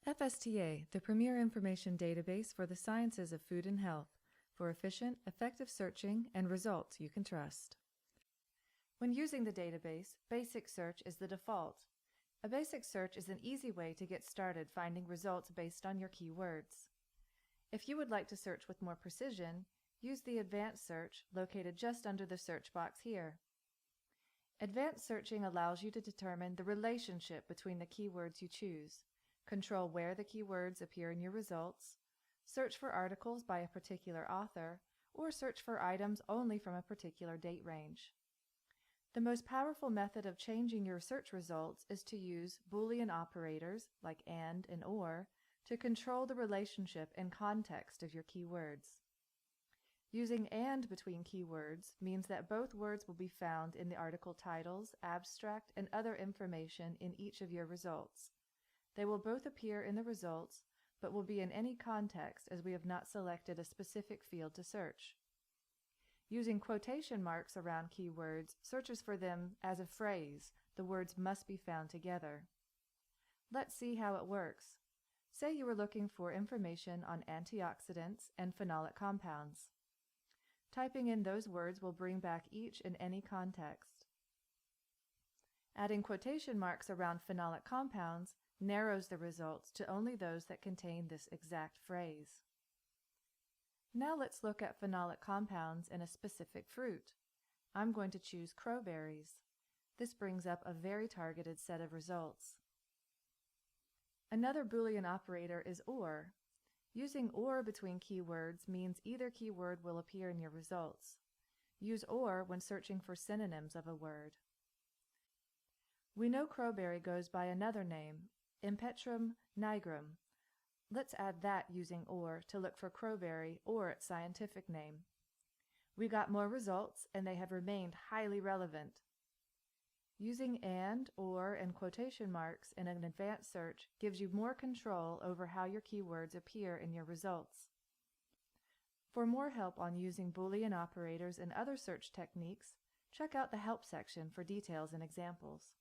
FSTA, the premier information database for the sciences of food and health, for efficient, effective searching and results you can trust. When using the database, basic search is the default. A basic search is an easy way to get started finding results based on your keywords. If you would like to search with more precision, use the advanced search located just under the search box here. Advanced searching allows you to determine the relationship between the keywords you choose, control where the keywords appear in your results, search for articles by a particular author, or search for items only from a particular date range. The most powerful method of changing your search results is to use Boolean operators like AND and OR to control the relationship and context of your keywords. Using AND between keywords means that both words will be found in the article titles, abstract, and other information in each of your results. They will both appear in the results, but will be in any context as we have not selected a specific field to search. Using quotation marks around keywords searches for them as a phrase. The words must be found together. Let's see how it works. Say you were looking for information on antioxidants and phenolic compounds. Typing in those words will bring back each in any context. Adding quotation marks around phenolic compounds narrows the results to only those that contain this exact phrase. Now let's look at phenolic compounds in a specific fruit. I'm going to choose crowberries. This brings up a very targeted set of results. Another Boolean operator is OR. Using OR between keywords means either keyword will appear in your results. Use OR when searching for synonyms of a word. We know crowberry goes by another name, Empetrum nigrum. Let's add that using OR to look for crowberry or its scientific name. We got more results and they have remained highly relevant. Using AND, OR, and quotation marks in an advanced search gives you more control over how your keywords appear in your results. For more help on using Boolean operators and other search techniques, check out the Help section for details and examples.